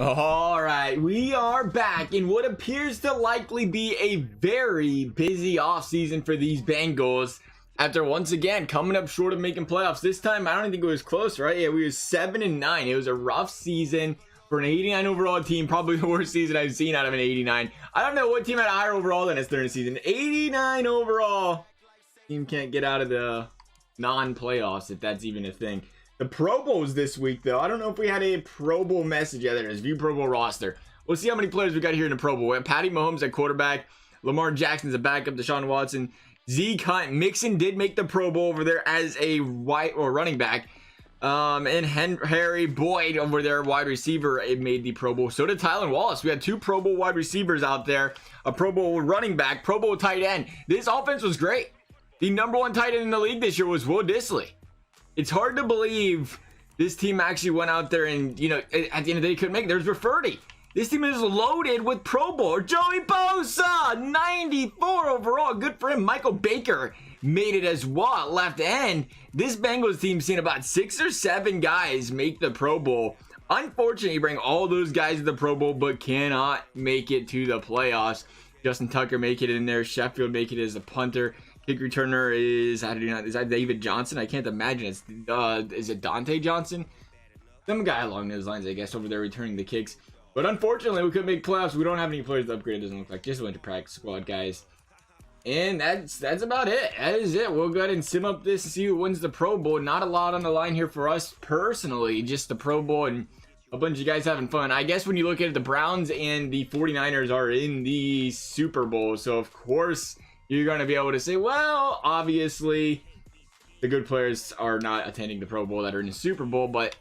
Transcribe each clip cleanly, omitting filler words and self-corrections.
All right, we are back in what appears to likely be a very busy offseason for these Bengals after once again coming up short of making playoffs. This time, I don't think it was close, right? Yeah, we were 7-9. It was a rough season for an 89 overall team, probably the worst season I've seen out of an 89. I don't know what team had a higher overall than us during the season. 89 overall. Team can't get out of the non-playoffs, if that's even a thing. The Pro Bowls this week, though. I don't know if we had a Pro Bowl message yet. There is view Pro Bowl roster. We'll see how many players we got here in the Pro Bowl. We have Patty Mahomes at quarterback. Lamar Jackson's a backup. Deshaun Watson. Zeke Hunt. Mixon did make the Pro Bowl over there as a wide or running back. And Harry Boyd over there, wide receiver, it made the Pro Bowl. So did Tylan Wallace. We had two Pro Bowl wide receivers out there. A Pro Bowl running back. Pro Bowl tight end. This offense was great. The number one tight end in the league this year was Will Dissly. It's hard to believe this team actually went out there and, you know, at the end of the day, couldn't make it. There's Rafferty. This team is loaded with Pro Bowler. Joey Bosa, 94 overall. Good for him. Michael Baker made it as well. Left end. This Bengals team's seen about 6 or 7 guys make the Pro Bowl. Unfortunately, you bring all those guys to the Pro Bowl, but cannot make it to the playoffs. Justin Tucker make it in there. Sheffield make it as a punter. Kick returner is, I don't know, is that David Johnson? I can't imagine. It's is it Dante Johnson? Some guy along those lines, I guess, over there returning the kicks. But unfortunately, we couldn't make playoffs. We don't have any players to upgrade. It doesn't look like. Just went to practice squad, guys. And that's about it. That is it. We'll go ahead and sim up this and see who wins the Pro Bowl. Not a lot on the line here for us personally. Just the Pro Bowl and a bunch of guys having fun. I guess when you look at it, the Browns and the 49ers are in the Super Bowl. So, of course, you're going to be able to say, well, obviously, the good players are not attending the Pro Bowl that are in the Super Bowl, but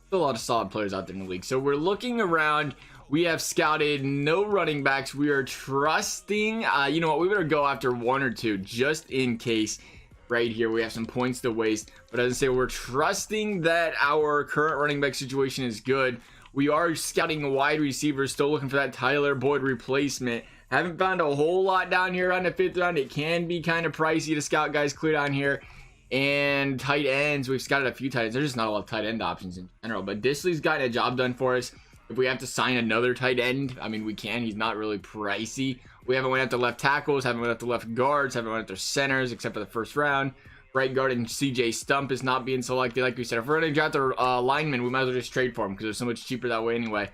still a lot of solid players out there in the league. So we're looking around. We have scouted no running backs. We are trusting, you know what, we better go after 1 or 2 just in case. Right here, we have some points to waste. But as I say, we're trusting that our current running back situation is good. We are scouting wide receivers, still looking for that Tyler Boyd replacement. Haven't found a whole lot down here on the 5th round. It can be kind of pricey to scout guys clear down here. And tight ends, we've scouted a few tight ends. There's just not a lot of tight end options in general. But Dissly's gotten a job done for us. If we have to sign another tight end, I mean, we can. He's not really pricey. We haven't went after left tackles, haven't went after left guards, haven't went after centers, except for the first round. Right guard and CJ Stump is not being selected. Like we said, if we're going to draft a lineman, we might as well just trade for him because they're so much cheaper that way anyway.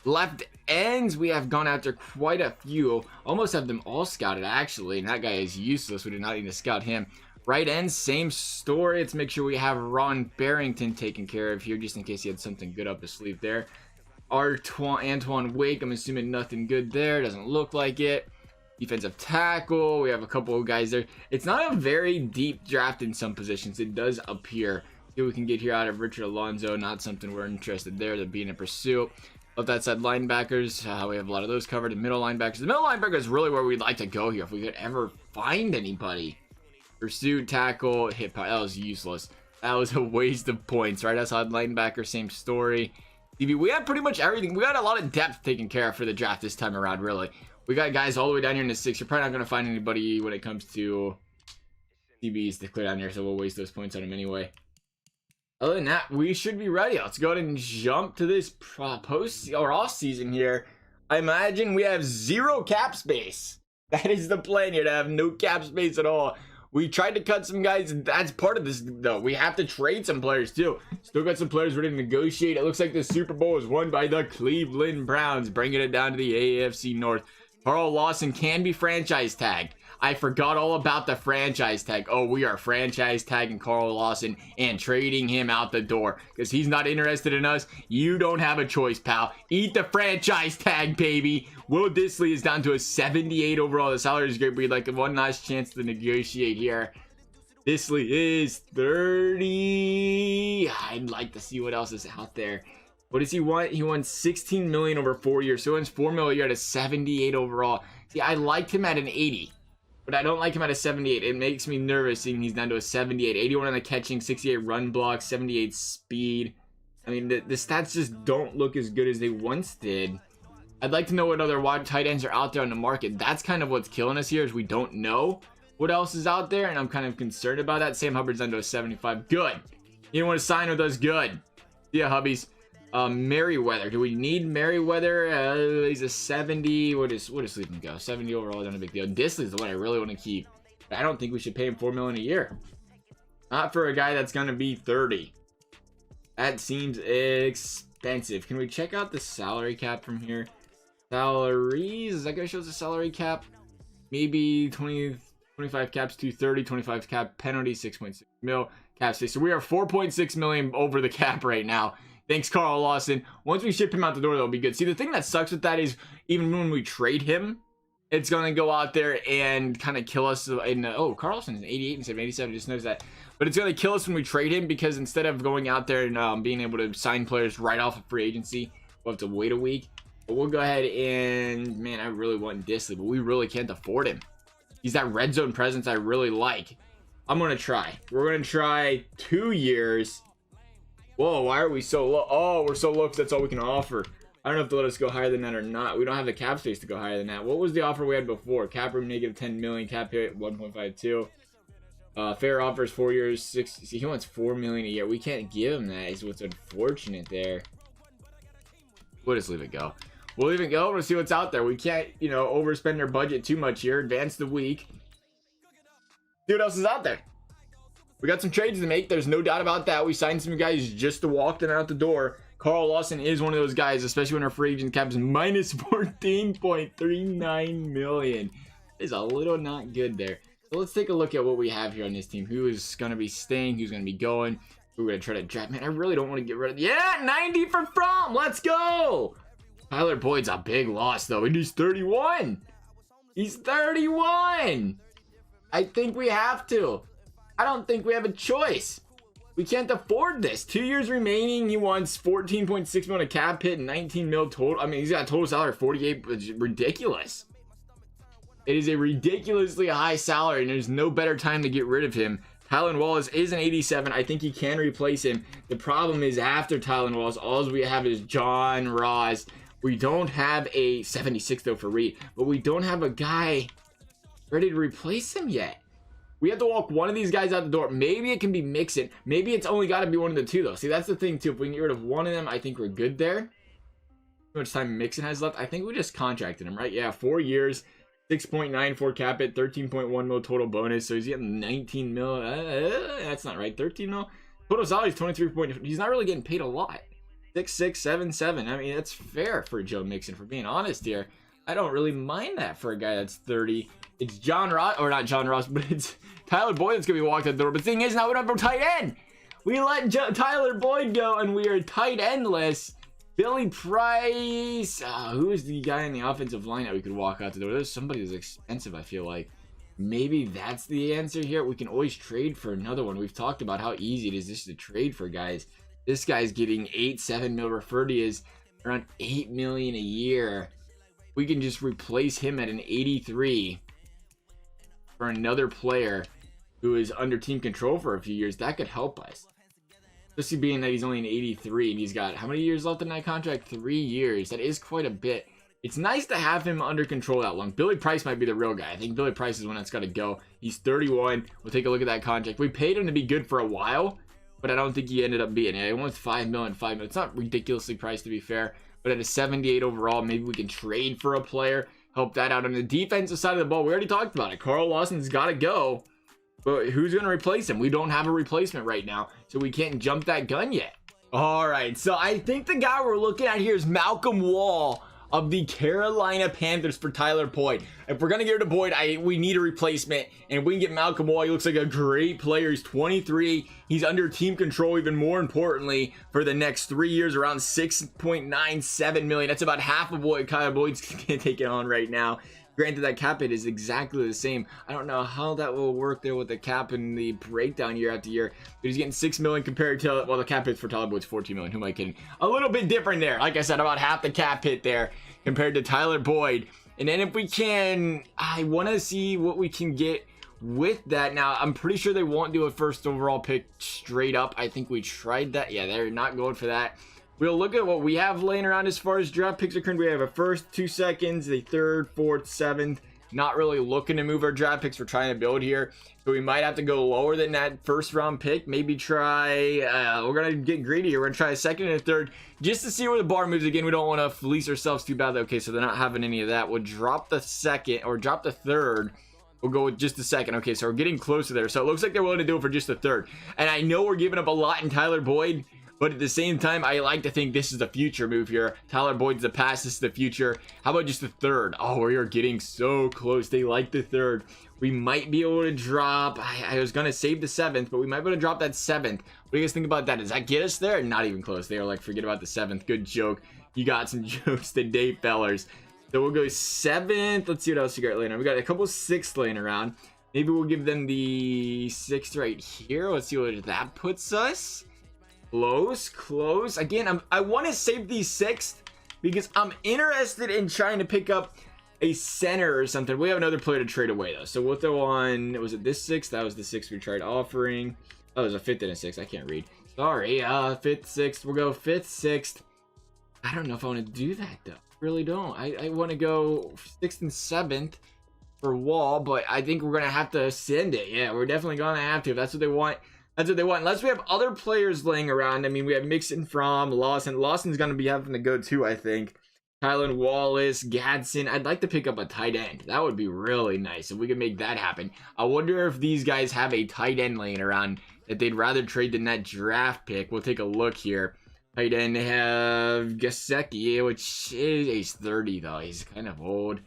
Left ends, we have gone after quite a few. Almost have them all scouted, actually. And that guy is useless. We do not need to scout him. Right ends, same story. Let's make sure we have Ron Barrington taken care of here, just in case he had something good up his sleeve there. Antoine Wake, I'm assuming nothing good there. Doesn't look like it. Defensive tackle, we have a couple of guys there. It's not a very deep draft in some positions. It does appear. See what we can get here out of Richard Alonzo. Not something we're interested there to be in a pursuit. Of that side, linebackers, we have a lot of those covered. The middle linebackers. The middle linebacker is really where we'd like to go here if we could ever find anybody. Pursuit, tackle, hit. That was useless. That was a waste of points, right? Outside linebacker, same story. DB, we have pretty much everything. We got a lot of depth taken care of for the draft this time around, really. We got guys all the way down here in the 6th. You're probably not going to find anybody when it comes to DBs to clear down here, so we'll waste those points on them anyway. Other than that, we should be ready. Let's go ahead and jump to this post or off season here. I imagine we have 0 cap space. That is the plan here, to have no cap space at all. We tried to cut some guys. That's part of this, though. We have to trade some players, too. Still got some players ready to negotiate. It looks like the Super Bowl is won by the Cleveland Browns, bringing it down to the AFC North. Carl Lawson can be franchise tagged. I forgot all about the franchise tag. Oh, we are franchise tagging Carl Lawson and trading him out the door because he's not interested in us. You don't have a choice, pal. Eat the franchise tag, baby. Will Dissly is down to a 78 overall. The salary is great, but we'd like one last chance to negotiate here. Dissly is 30. I'd like to see what else is out there. What does he want? He won 16 million over 4 years. So he wins 4 million a year at a 78 overall. See, I liked him at an 80. But I don't like him at a 78. It makes me nervous seeing he's down to a 78. 81 on the catching, 68 run block, 78 speed. I mean, the stats just don't look as good as they once did. I'd like to know what other wide tight ends are out there on the market. That's kind of what's killing us here, is we don't know what else is out there, and I'm kind of concerned about that. Sam Hubbard's down to a 75. Good. You don't want to sign with us. Good. Yeah, hubbies. Merriweather. Do we need Merriweather? He's a 70. What does Sleeping go? 70 overall, not a big deal. Disley's the one I really want to keep. But I don't think we should pay him $4 million a year. Not for a guy that's gonna be 30. That seems expensive. Can we check out the salary cap from here? Salaries, is that gonna show us a salary cap? Maybe 25 caps, 230, 25 cap penalty, 6.6 mil cap space. So we are 4.6 million over the cap right now. Thanks, Carl Lawson. Once we ship him out the door, that'll be good. See, the thing that sucks with that is even when we trade him, it's going to go out there and kind of kill us. Oh, Carl Lawson is 88 instead of 87. Just notice that. But it's going to kill us when we trade him because instead of going out there and being able to sign players right off of free agency, we'll have to wait a week. But we'll go ahead and, man, I really want Disley, but we really can't afford him. He's that red zone presence I really like. I'm going to try. We're going to try 2 years. Whoa, why are we so low? Oh, we're so low because that's all we can offer. I don't know if they'll let us go higher than that or not. We don't have the cap space to go higher than that. What was the offer we had before? Cap room negative 10 million, cap hit 1.52. Fair offers 4 years, 6. See, he wants 4 million a year. We can't give him that. Is what's unfortunate there. We'll just leave it go. We'll leave it go. We'll see what's out there. We can't, overspend our budget too much here. Advance the week. See what else is out there. We got some trades to make. There's no doubt about that. We signed some guys just to walk them out the door. Carl Lawson is one of those guys, especially when our free agent cap is minus 14.39 million. Is a little not good there. So let's take a look at what we have here on this team. Who is going to be staying? Who's going to be going? We're going to try to draft. Man, I really don't want to get rid of. Yeah, 90 for Fromm. Let's go. Tyler Boyd's a big loss, though. And he's 31. He's 31. I think we have to. I don't think we have a choice. We can't afford this. 2 years remaining. He wants 14.6 million cap hit and 19 mil total. I mean, he's got a total salary of 48. It's ridiculous. It is a ridiculously high salary, and there's no better time to get rid of him. Tylan Wallace is an 87. I think he can replace him. The problem is after Tylan Wallace, all we have is John Ross. We don't have a 76 though for Reed, but we don't have a guy ready to replace him yet. We have to walk one of these guys out the door. Maybe it can be Mixon. Maybe it's only got to be one of the two, though. See, that's the thing, too. If we can get rid of one of them, I think we're good there. How much time Mixon has left? I think we just contracted him, right? Yeah, 4 years, 6.94 cap it, 13.1 mil total bonus. So he's getting 19 mil. That's not right. 13 mil. Total salary is 23. He's not really getting paid a lot. 6.677. I mean, that's fair for Joe Mixon, for being honest here. I don't really mind that for a guy that's 30. It's John Ross, or not John Ross, but it's Tyler Boyd that's going to be walked out the door. But the thing is, now we don't have a tight end. We let Tyler Boyd go, and we are tight endless. Billy Price. Who is the guy in the offensive line that we could walk out the door? There's somebody who's expensive, I feel like. Maybe that's the answer here. We can always trade for another one. We've talked about how easy it is just to trade for guys. This guy's getting 7 mil. Rafferty is around 8 million a year. We can just replace him at an 83 for another player who is under team control for a few years. That could help us. Especially being that he's only an 83 and he's got how many years left in that contract? 3 years. That is quite a bit. It's nice to have him under control that long. Billy Price might be the real guy. I think Billy Price is one that's got to go. He's 31. We'll take a look at that contract. We paid him to be good for a while, but I don't think he ended up being it. He wants 5 million, 5 million. It's not ridiculously priced, to be fair. But at a 78 overall, maybe we can trade for a player, help that out. On the defensive side of the ball, we already talked about it. Carl Lawson's got to go. But who's going to replace him? We don't have a replacement right now, so we can't jump that gun yet. All right, so I think the guy we're looking at here is Malcolm Wall of the Carolina Panthers for Tyler Boyd. If we're going to get rid of Boyd, we need a replacement. And if we can get Malcolm Wall, he looks like a great player. He's 23. He's under team control, even more importantly, for the next 3 years, around 6.97 million. That's about half of what Tyler Boyd's taking on right now. Granted, that cap hit is exactly the same. I don't know how that will work there with the cap and the breakdown year after year. But he's getting 6 million compared to, well, the cap hit for Tyler Boyd's 14 million. Who am I kidding? A little bit different there. Like I said, about half the cap hit there compared to Tyler Boyd. And then if we can, I want to see what we can get with that. Now, I'm pretty sure they won't do a first overall pick straight up. I think we tried that. Yeah, they're not going for that. We'll look at what we have laying around as far as draft picks are concerned. We have a first, 2 seconds, a third, fourth, seventh, not really looking to move our draft picks. We're trying to build here, so we might have to go lower than that first round pick. Maybe try we're gonna get greedy here. We're gonna try a second and a third just to see where the bar moves. Again, we don't want to fleece ourselves too badly. Okay, so they're not having any of that. We'll drop the second or drop the third. We'll go with just a second. Okay, so we're getting closer there. So it looks like they're willing to do it for just a third. And I know we're giving up a lot in Tyler Boyd, but at the same time, I like to think this is the future move here. Tyler Boyd's the past, this is the future. How about just the third? Oh, we are getting so close. They like the third. We might be able to drop, I was going to save the 7th, but we might be able to drop that 7th. What do you guys think about that? Does that get us there? Not even close. They are like, forget about the 7th. Good joke. You got some jokes today, fellers. So we'll go 7th. Let's see what else we got laying around. We got a couple 6th laying around. Maybe we'll give them the 6th right here. Let's see what that puts us. Close. Again, I want to save the 6th because I'm interested in trying to pick up a center or something. We have another player to trade away though. So we'll throw on, was it this 6th? That was the 6th we tried offering. Oh, there's a 5th and a 6th. I can't read. Sorry. 5th, 6th. We'll go 5th, 6th. I don't know if I want to do that though. Really don't. I want to go 6th and 7th for Wall, but I think we're gonna have to send it. Yeah, we're definitely gonna have to. If that's what they want, that's what they want. Unless we have other players laying around. I mean, we have Mixon from Lawson. Lawson's gonna be having to go too, I think. Kylan Wallace, Gadsden. I'd like to pick up a tight end. That would be really nice if we could make that happen. I wonder if these guys have a tight end laying around that they'd rather trade than that draft pick. We'll take a look here. Tight end, they have Gesicki, which is he's 30 though. He's kind of old.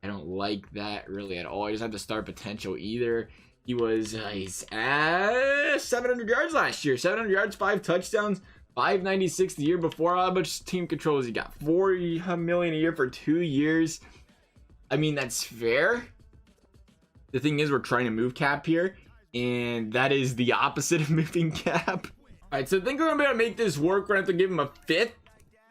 I don't like that really at all. He doesn't have the star potential either. He was he's at 700 yards last year. 700 yards, 5 touchdowns, 596 the year before. How much team control has he got? $40 million a year for 2 years. I mean, that's fair. The thing is, we're trying to move cap here, and that is the opposite of moving cap. All right, so I think we're gonna be able to make this work. We're gonna have to give him a 5th,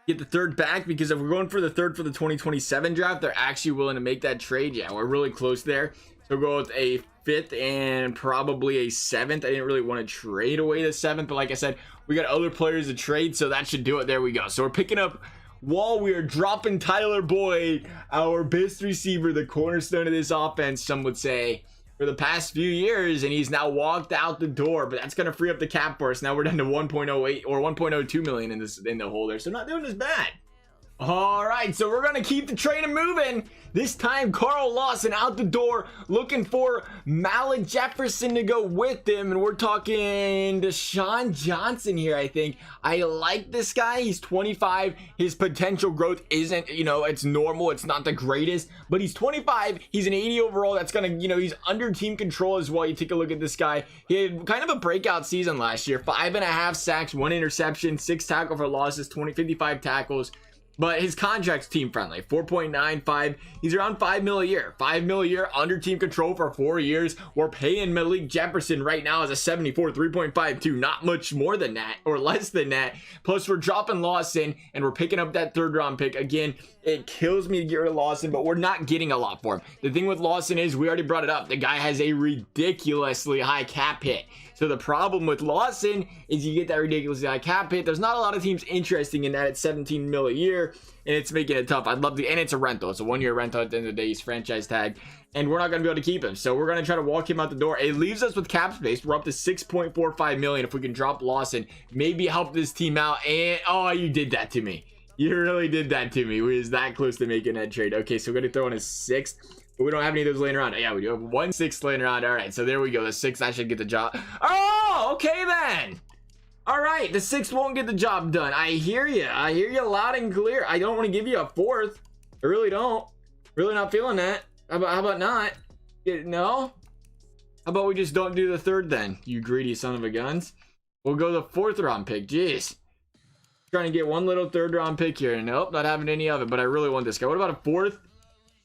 get the 3rd back, because if we're going for the 3rd for the 2027 draft, they're actually willing to make that trade. Yeah, we're really close there. So we'll go with a 5th and probably a 7th. I didn't really want to trade away the 7th, but like I said, we got other players to trade, so that should do it. There we go. So we're picking up Wall. We are dropping Tyler Boyd, our best receiver, the cornerstone of this offense, some would say, for the past few years, and he's now walked out the door. But that's going to free up the cap for us. Now we're down to 1.08 or 1.02 million in the hole there, so not doing as bad. All right, so we're going to keep the train moving. This time, Carl Lawson out the door, looking for Malik Jefferson to go with him. And we're talking Deshaun Johnson here, I think. I like this guy. He's 25. His potential growth isn't, it's normal. It's not the greatest, but he's 25. He's an 80 overall. That's going to, he's under team control as well. You take a look at this guy. He had kind of a breakout season last year. 5.5 sacks, 1 interception, 6 tackle for losses, 55 tackles. But his contract's team friendly, 4.95. He's around $5 million a year. $5 million a year under team control for 4 years. We're paying Malik Jefferson right now as a 74, 3.52. Not much more than that or less than that. Plus, we're dropping Lawson and we're picking up that 3rd round pick. Again, it kills me to get rid of Lawson, but we're not getting a lot for him. The thing with Lawson is, we already brought it up, the guy has a ridiculously high cap hit. So the problem with Lawson is you get that ridiculously high cap hit. There's not a lot of teams interested in that at 17 mil a year, and it's making it tough. I'd love to, and it's a rental. It's a 1-year rental at the end of the day. He's franchise tag, and we're not going to be able to keep him. So we're going to try to walk him out the door. It leaves us with cap space. We're up to 6.45 million. If we can drop Lawson, maybe help this team out. And oh, you did that to me. You really did that to me. We was that close to making that trade. Okay, so we're going to throw in a 6th. But we don't have any of those laying around. Yeah, we do have 1 6th laying around. All right, so there we go. The 6th, I should get the job. Oh, okay then. All right, the 6th won't get the job done. I hear you. I hear you loud and clear. I don't want to give you a 4th. I really don't. Really not feeling that. How about not? No? How about we just don't do the 3rd then, you greedy son of a guns? We'll go the 4th round pick. Jeez. Trying to get one little 3rd round pick here. Nope, not having any of it, but I really want this guy. What about a 4th?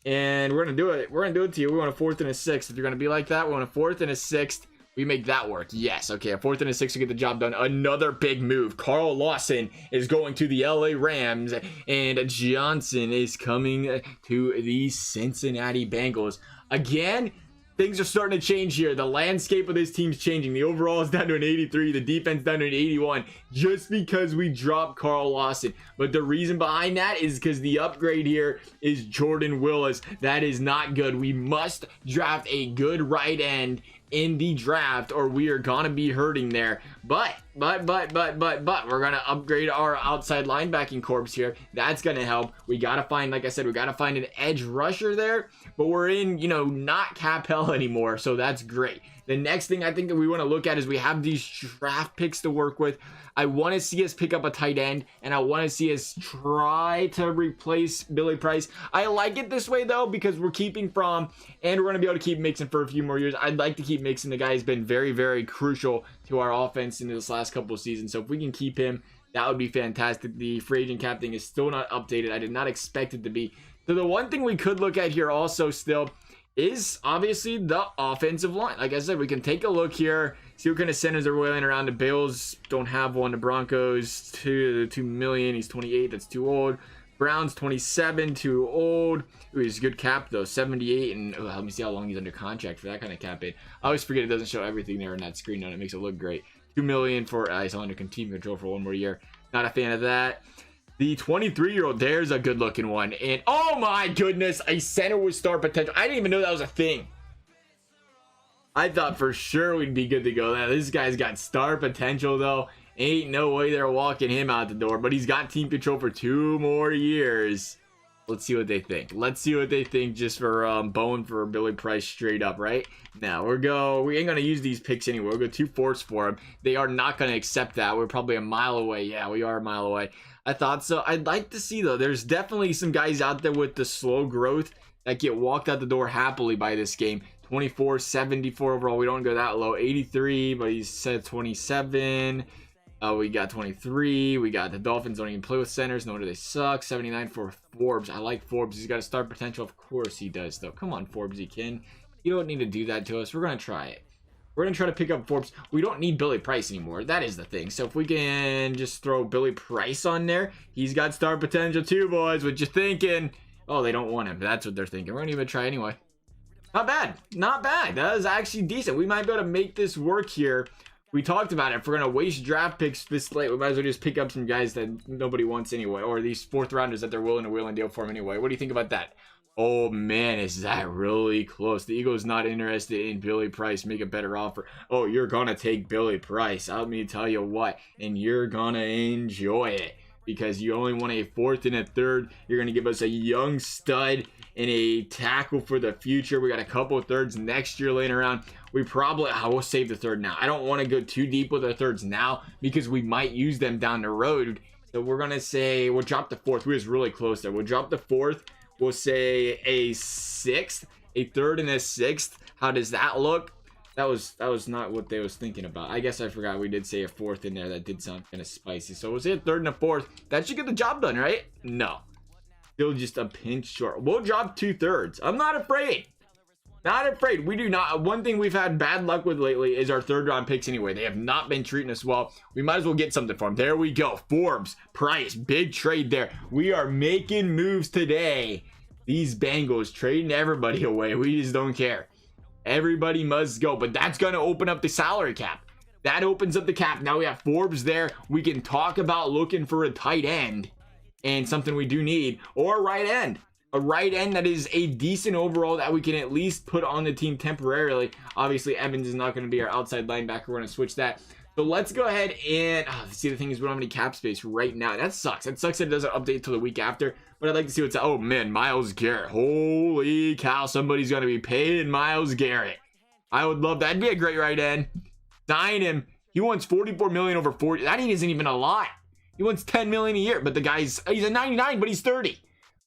And we're gonna do it. We're gonna do it to you. We want a 4th and a 6th. If you're gonna be like that, we want a 4th and a 6th. We make that work. Yes. Okay. A 4th and a 6th to get the job done. Another big move. Carl Lawson is going to the LA Rams, and Johnson is coming to the Cincinnati Bengals. Again, things are starting to change here. The landscape of this team's changing. The overall is down to an 83. The defense down to an 81 just because we dropped Carl Lawson. But the reason behind that is because the upgrade here is Jordan Willis. That is not good. We must draft a good right end in the draft or we are gonna be hurting there. But we're gonna upgrade our outside linebacking corps here. That's gonna help. We gotta find, like I said, we gotta find an edge rusher there, but we're in, you know, not cap hell anymore, so that's great. The next thing I think that we want to look at is we have these draft picks to work with. I want to see us pick up a tight end, and I want to see us try to replace Billy Price. I like it this way, though, because we're keeping Fromm, and we're going to be able to keep Mixon for a few more years. I'd like to keep Mixon. The guy has been very, very crucial to our offense in this last couple of seasons, so if we can keep him, that would be fantastic. The free agent cap thing is still not updated. I did not expect it to be. So the one thing we could look at here also still is obviously the offensive line. Like I said, we can take a look here, see what kind of centers are wailing around. The Bills don't have one. The Broncos, 2 million. He's 28. That's too old. Browns, 27. Too old. Ooh, he's a good cap though, 78. And let me see how long he's under contract for that kind of cap hit. I always forget it doesn't show everything there in that screen. And it makes it look great. 2 million for he's under team control for one more year. Not a fan of that. The 23-year-old, there's a good-looking one. And, oh my goodness, a center with star potential. I didn't even know that was a thing. I thought for sure we'd be good to go. Now, this guy's got star potential, though. Ain't no way they're walking him out the door. But he's got team control for 2 more years. Let's see what they think. Let's see what they think just for bone for Billy Price straight up, right? Now, we ain't going to use these picks anyway. We'll go 2 fourths for him. They are not going to accept that. We're probably a mile away. Yeah, we are a mile away. I thought so. I'd like to see, though, there's definitely some guys out there with the slow growth that get walked out the door happily by this game. 24, 74 overall. We don't go that low. 83, but he said 27. We got 23. We got the Dolphins don't even play with centers. No wonder they suck. 79 for Forbes. I like Forbes. He's got a star potential. Of course he does, though. Come on, Forbes, you can. You don't need to do that to us. We're going to try it. We're going to try to pick up Forbes. We don't need Billy Price anymore. That is the thing. So if we can just throw Billy Price on there, he's got star potential too, boys. What you thinking? Oh, they don't want him. That's what they're thinking. We're going to even try anyway. Not bad. Not bad. That is actually decent. We might be able to make this work here. We talked about it. If we're going to waste draft picks this late, we might as well just pick up some guys that nobody wants anyway. Or these 4th rounders that they're willing to wheel and deal for him anyway. What do you think about that? Oh man, is that really close? The Eagles not interested in Billy Price. Make a better offer. Oh, you're gonna take Billy Price. Let me tell you what, and you're gonna enjoy it because you only want a 4th and a 3rd. You're gonna give us a young stud and a tackle for the future. We got a couple of 3rds next year laying around. We probably we'll save the 3rd now. I don't want to go too deep with our 3rds now because we might use them down the road. So we're gonna say we'll drop the 4th. We was really close there. We'll drop the 4th. We'll say a 6th, a 3rd and a 6th. How does that look? That was not what they was thinking about. I guess I forgot we did say a 4th in there. That did sound kind of spicy. So we'll say a 3rd and a 4th. That should get the job done, right? No. Still just a pinch short. We'll drop 2 3rds. I'm not afraid. Not afraid. We do not. One thing we've had bad luck with lately is our 3rd round picks anyway. They have not been treating us well. We might as well get something for them. There we go. Forbes, Price, big trade there. We are making moves today. These Bengals trading everybody away. We just don't care. Everybody must go. But that's going to open up the salary cap. That opens up the cap. Now we have Forbes there. We can talk about looking for a tight end and something we do need, or a right end. A right end that is a decent overall that we can at least put on the team temporarily. Obviously, Evans is not going to be our outside linebacker. We're going to switch that. So let's go ahead and see. The thing is, we don't have any cap space right now. That sucks. It sucks that it doesn't update until the week after. But I'd like to see what's. Oh man, Myles Garrett. Holy cow! Somebody's going to be paying Myles Garrett. I would love that. That'd be a great right end. Sign him. He wants 44 million over 40. That isn't even a lot. He wants 10 million a year. But the guy's he's a 99, but he's 30.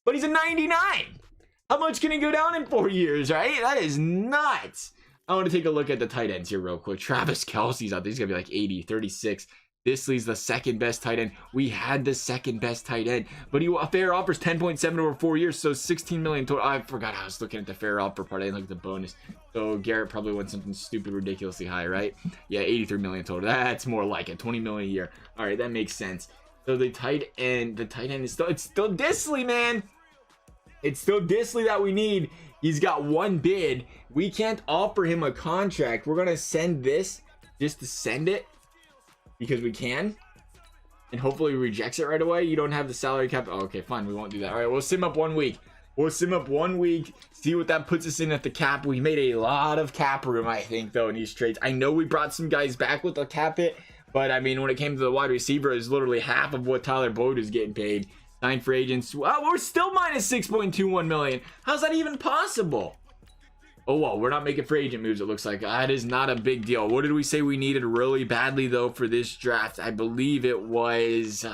But he's a 99. How much can he go down in 4 years, right? That is nuts. I want to take a look at the tight ends here real quick. Travis Kelce's out there. He's going to be like 80, 36. Disley's the 2nd best tight end. We had the 2nd best tight end. But a fair offer is 10.7 over 4 years, so 16 million total. I forgot I was looking at the fair offer part. I didn't look at the bonus. So Garrett probably wants something stupid, ridiculously high, right? Yeah, 83 million total. That's more like it. 20 million a year. All right, that makes sense. So the tight end is still, it's still Disley, man. It's still Disley that we need. He's got one bid. We can't offer him a contract. We're gonna send this just to send it because we can, and hopefully he rejects it right away. You don't have the salary cap. Oh, okay, fine, we won't do that. All right, we'll sim up 1 week. We'll sim up 1 week, see what that puts us in at the cap. We made a lot of cap room, I think, though, in these trades. I know we brought some guys back with the cap hit, but I mean, when it came to the wide receiver, it's literally half of what Tyler Boyd is getting paid. 9 free agents. Well, we're still minus 6.21 million. How's that even possible? Oh, well, we're not making free agent moves, it looks like. That is not a big deal. What did we say we needed really badly, though, for this draft? I believe it was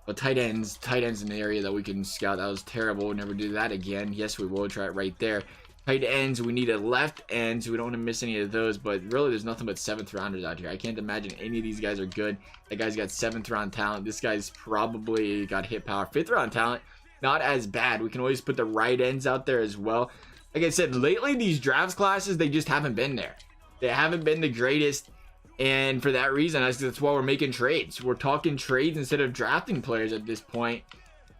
but tight ends in the area that we can scout. That was terrible. We'll never do that again. Yes, we will. Try it right there. Tight ends, we need a left end, so we don't want to miss any of those. But really, there's nothing but 7th rounders out here. I can't imagine any of these guys are good. That guy's got 7th round talent. This guy's probably got hit power. 5th round talent, not as bad. We can always put the right ends out there as well. Like I said, lately, these drafts classes, they just haven't been there. They haven't been the greatest. And for that reason, that's why we're making trades. We're talking trades instead of drafting players at this point.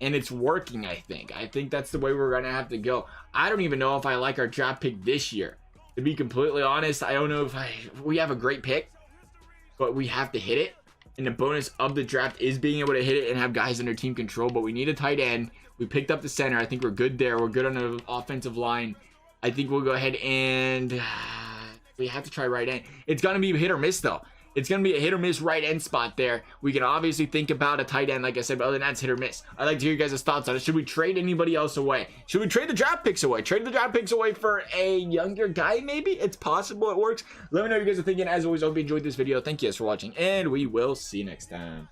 And it's working, I think. I think that's the way we're going to have to go. I don't even know if I like our draft pick this year. To be completely honest, I don't know if we have a great pick, but we have to hit it. And the bonus of the draft is being able to hit it and have guys under team control. But we need a tight end. We picked up the center. I think we're good there. We're good on the offensive line. I think we'll go ahead and we have to try right end. It's going to be hit or miss, though. It's going to be a hit or miss right end spot there. We can obviously think about a tight end, like I said, but other than that, it's hit or miss. I'd like to hear you guys' thoughts on it. Should we trade anybody else away? Should we trade the draft picks away? Trade the draft picks away for a younger guy, maybe? It's possible it works. Let me know what you guys are thinking. As always, I hope you enjoyed this video. Thank you guys for watching, and we will see you next time.